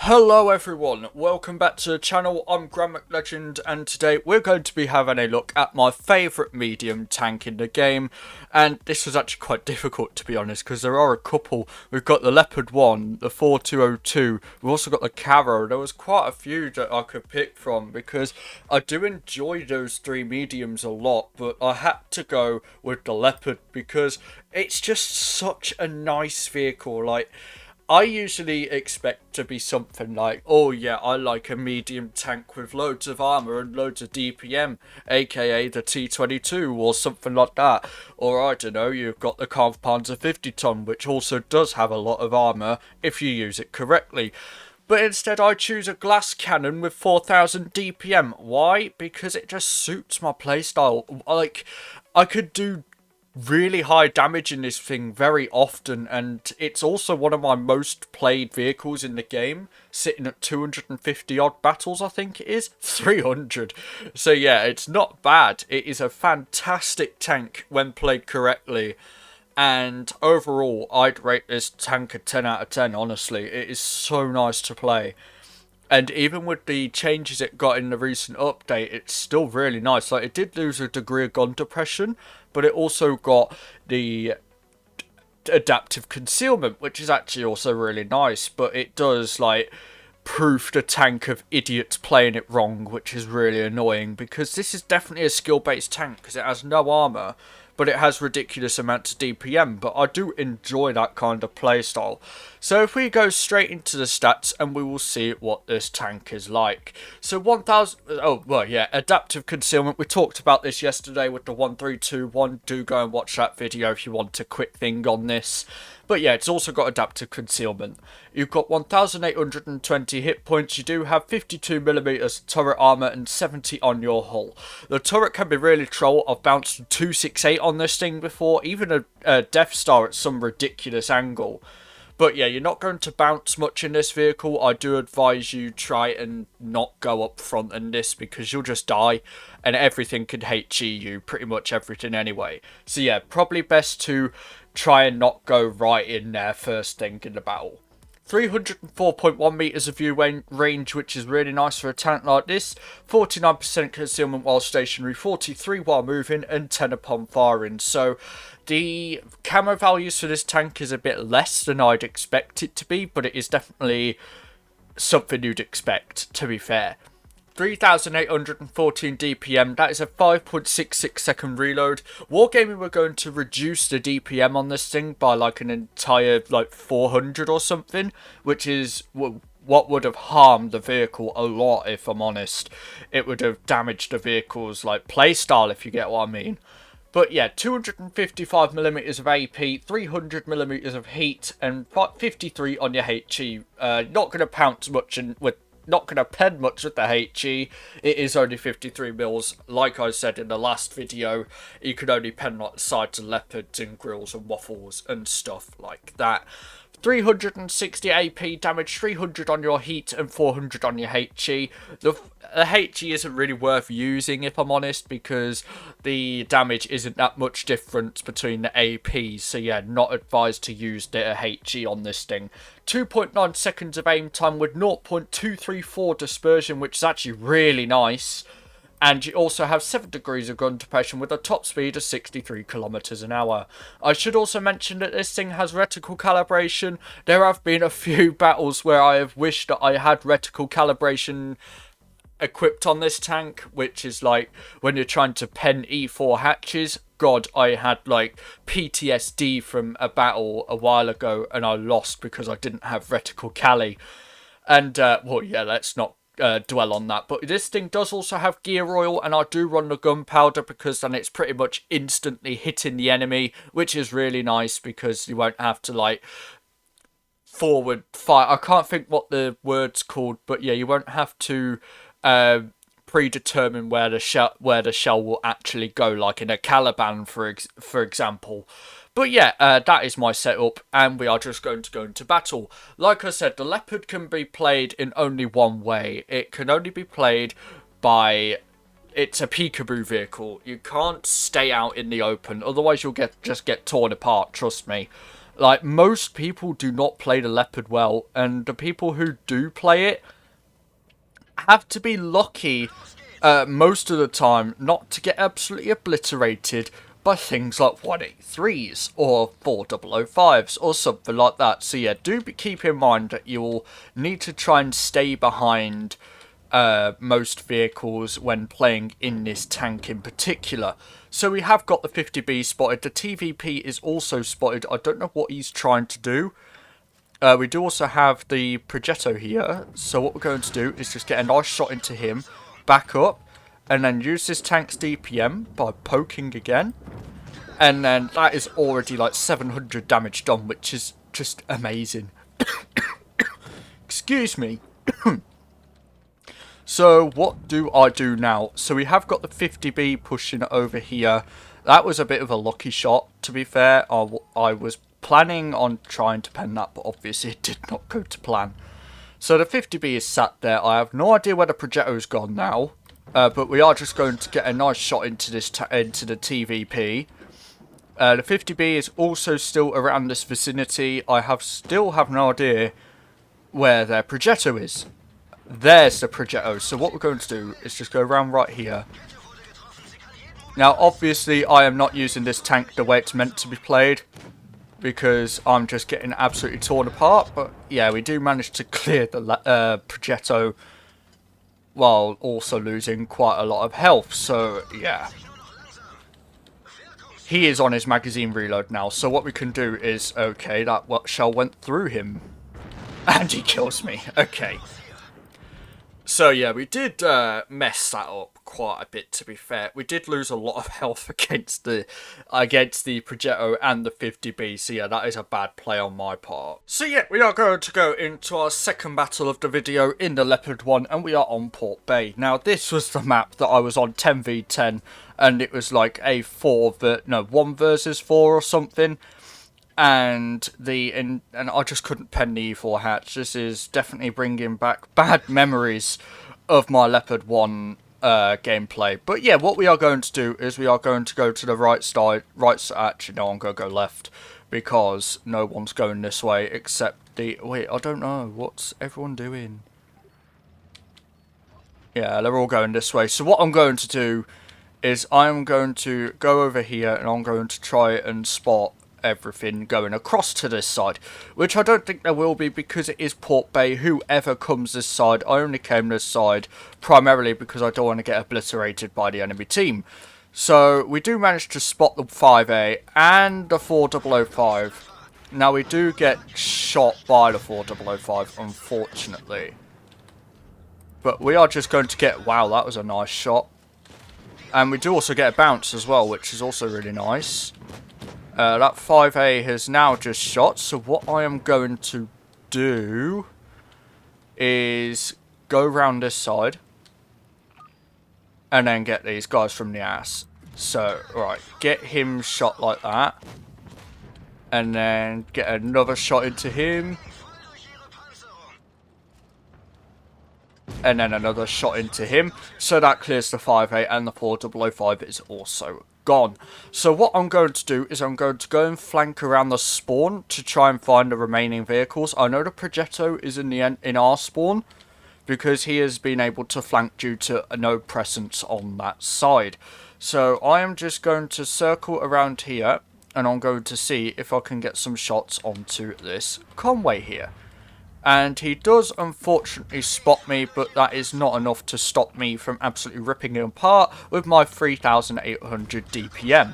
Hello everyone, welcome back to the channel. I'm GrandMcLegend and today we're going to be having a look at my favourite medium tank in the game. And this was actually quite difficult, to be honest, because there are a couple. We've got the Leopard 1, the 4202, we've also got the Caro. There was quite a few that I could pick from because I do enjoy those three mediums a lot, but I had to go with the Leopard because it's just such a nice vehicle. Like, I usually expect to be something like, oh yeah, I like a medium tank with loads of armor and loads of DPM, aka the T22 or something like that. Or I don't know, you've got the Kampfpanzer 50 ton, which also does have a lot of armor if you use it correctly. But instead I choose a glass cannon with 4000 DPM. Why? Because it just suits my playstyle. Like, I could do really high damage in this thing very often, and it's also one of my most played vehicles in the game, sitting at 250 odd battles. I think it is 300. So yeah, it's not bad. It is a fantastic tank when played correctly, and overall I'd rate this tank a 10 out of 10. Honestly, it is so nice to play. And even with the changes it got in the recent update, it's still really nice. Like, it did lose a degree of gun depression, but it also got the adaptive concealment, which is actually also really nice. But it does, like, proof the tank of idiots playing it wrong, which is really annoying, because this is definitely a skill-based tank, because it has no armor, but it has ridiculous amounts of DPM, but I do enjoy that kind of playstyle. So if we go straight into the stats, and we will see what this tank is like. So 1000, oh, well, yeah, adaptive concealment, we talked about this yesterday with the 1321, do go and watch that video if you want a quick thing on this. But yeah, it's also got adaptive concealment. You've got 1820 hit points, you do have 52mm turret armor and 70 on your hull. The turret can be really troll. I've bounced 268 on this thing before, even a Death Star at some ridiculous angle. But yeah, you're not going to bounce much in this vehicle. I do advise you try and not go up front in this because you'll just die and everything can HE you, pretty much everything anyway. So yeah, probably best to try and not go right in there first thing in the battle. 304.1 meters of view range, which is really nice for a tank like this. 49% concealment while stationary, 43 while moving, and 10 upon firing. So the camo values for this tank is a bit less than I'd expect it to be, but it is definitely something you'd expect, to be fair. 3814 DPM, that is a 5.66 second reload. Wargaming were going to reduce the DPM on this thing by like an entire like 400 or something, which is what would have harmed the vehicle a lot, if I'm honest. It would have damaged the vehicle's like playstyle, if you get what I mean. But yeah, 255mm of AP, 300mm of heat, and 53 on your HE. Not going to pounce much not going to pen much with the HE. It is only 53 mils. Like I said in the last video, you can only pen like the sides of leopards and grills and waffles and stuff like that. 360 AP damage, 300 on your heat and 400 on your HE. The HE isn't really worth using, if I'm honest, because the damage isn't that much difference between the APs. So yeah, not advised to use the HE on this thing. 2.9 seconds of aim time with 0.234 dispersion, which is actually really nice. And you also have 7 degrees of gun depression with a top speed of 63 kilometers an hour. I should also mention that this thing has reticle calibration. There have been a few battles where I have wished that I had reticle calibration equipped on this tank, which is like when you're trying to pen E4 hatches. God, I had like PTSD from a battle a while ago and I lost because I didn't have reticle cali. And, well, yeah, let's not dwell on that. But this thing does also have gear oil, and I do run the gunpowder because then it's pretty much instantly hitting the enemy, which is really nice because you won't have to like forward fire. I can't think what the word's called, but yeah, you won't have to predetermine where the shell will actually go, like in a Caliban for example. But yeah, that is my setup, and we are just going to go into battle. Like I said, the Leopard can be played in only one way. It can only be played by... It's a peekaboo vehicle. You can't stay out in the open, otherwise you'll just get torn apart, trust me. Like, most people do not play the Leopard well, and the people who do play it have to be lucky most of the time not to get absolutely obliterated by things like 183s or 4005s or something like that. So yeah, keep in mind that you'll need to try and stay behind most vehicles when playing in this tank in particular. So we have got the 50B spotted. The TVP is also spotted. I don't know what he's trying to do. We do also have the Progetto here. So what we're going to do is just get a nice shot into him, back up, and then use this tank's DPM by poking again. And then that is already like 700 damage done, which is just amazing. Excuse me. So what do I do now? So we have got the 50B pushing over here. That was a bit of a lucky shot, to be fair. I was planning on trying to pen that, but obviously it did not go to plan. So the 50B is sat there. I have no idea where the Progetto's gone now. But we are just going to get a nice shot into this into the TVP. The 50B is also still around this vicinity. I still have no idea where their Progetto is. There's the Progetto. So what we're going to do is just go around right here. Now, obviously, I am not using this tank the way it's meant to be played, because I'm just getting absolutely torn apart. But yeah, we do manage to clear the Progetto while also losing quite a lot of health. So yeah, he is on his magazine reload now. So what we can do is, okay, that shell went through him and he kills me. Okay. So yeah, we did mess that up quite a bit, to be fair. We did lose a lot of health against the Progetto and the 50B, so yeah, that is a bad play on my part. So yeah, we are going to go into our second battle of the video in the Leopard 1, and we are on Port Bay. Now, this was the map that I was on 10v10, and it was like a 1 versus 4 or something. And I just couldn't pen the E4 hatch. This is definitely bringing back bad memories of my Leopard 1 gameplay. But yeah, what we are going to do is we are going to go to the right side. Actually, no, I'm going to go left, because no one's going this way except the... Wait, I don't know. What's everyone doing? Yeah, they're all going this way. So what I'm going to do is I'm going to go over here and I'm going to try and spot everything going across to this side, which I don't think there will be, because it is Port Bay. Whoever comes this side, I only came this side primarily because I don't want to get obliterated by the enemy team. So we do manage to spot the 5A and the 4005. Now we do get shot by the 4005, unfortunately, but we are just going to get... Wow, that was a nice shot. And we do also get a bounce as well, which is also really nice. That 5A has now just shot, so what I am going to do is go round this side and then get these guys from the ass. So, right, get him shot like that, and then get another shot into him, and then another shot into him. So that clears the 5A, and the 4005 is also gone. So what I'm going to do is I'm going to go and flank around the spawn to try and find the remaining vehicles. I know the Progetto is in our spawn, because he has been able to flank due to no presence on that side. So I am just going to circle around here, and I'm going to see if I can get some shots onto this convoy here. And he does unfortunately spot me, but that is not enough to stop me from absolutely ripping him apart with my 3800 DPM,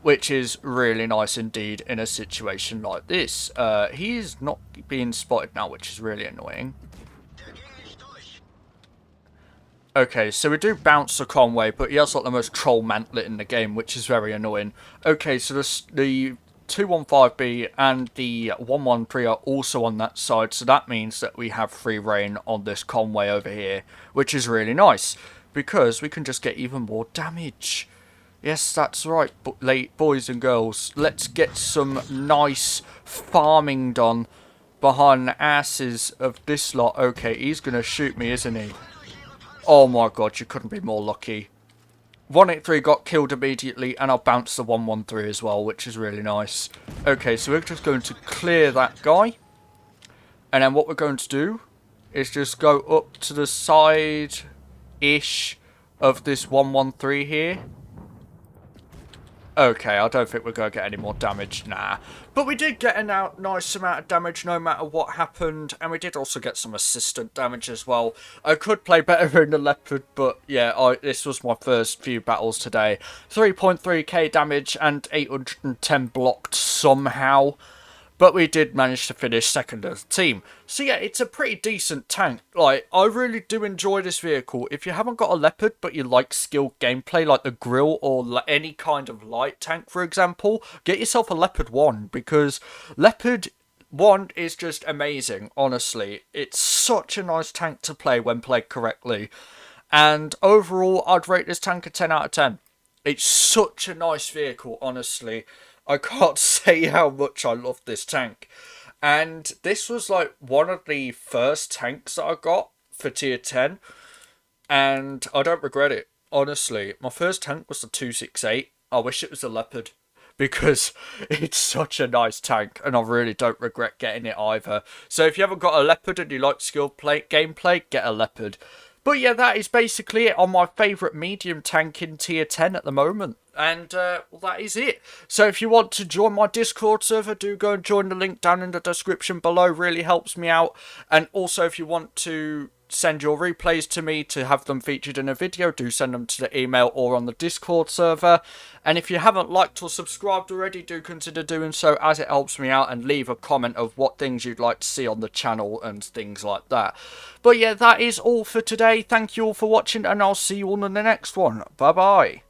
which is really nice indeed in a situation like this. He is not being spotted now, which is really annoying. Okay, so we do bounce the Conway, but he has like the most troll mantlet in the game, which is very annoying. Okay, so the 215B and the 113 are also on that side, so that means that we have free reign on this Conway over here, which is really nice, because we can just get even more damage. Yes, that's right, boys and girls. Let's get some nice farming done behind the asses of this lot. Okay, he's going to shoot me, isn't he? Oh my god, you couldn't be more lucky. 183 got killed immediately, and I'll bounce the 113 as well, which is really nice. Okay, so we're just going to clear that guy. And then what we're going to do is just go up to the side-ish of this 113 here. Okay, I don't think we're going to get any more damage. Nah. But we did get a nice amount of damage no matter what happened. And we did also get some assistant damage as well. I could play better in the Leopard, but yeah, this was my first few battles today. 3.3k damage and 810 blocked somehow. But we did manage to finish second as a team. So yeah, it's a pretty decent tank. Like, I really do enjoy this vehicle. If you haven't got a Leopard, but you like skilled gameplay, like the Grill or any kind of light tank, for example, get yourself a Leopard 1. Because Leopard 1 is just amazing, honestly. It's such a nice tank to play when played correctly. And overall, I'd rate this tank a 10 out of 10. It's such a nice vehicle, honestly. I can't say how much I love this tank. And this was like one of the first tanks that I got for tier 10. And I don't regret it, honestly. My first tank was the 268. I wish it was a Leopard, because it's such a nice tank, and I really don't regret getting it either. So if you haven't got a Leopard and you like skilled gameplay, get a Leopard. But yeah, that is basically it on my favourite medium tank in tier 10 at the moment. And well, that is it. So if you want to join my Discord server, do go and join the link down in the description below. Really helps me out. And also, if you want to send your replays to me to have them featured in a video, do send them to the email or on the Discord server. And if you haven't liked or subscribed already, do consider doing so, as it helps me out, and leave a comment of what things you'd like to see on the channel and things like that. But yeah, that is all for today. Thank you all for watching, and I'll see you all in the next one. Bye bye.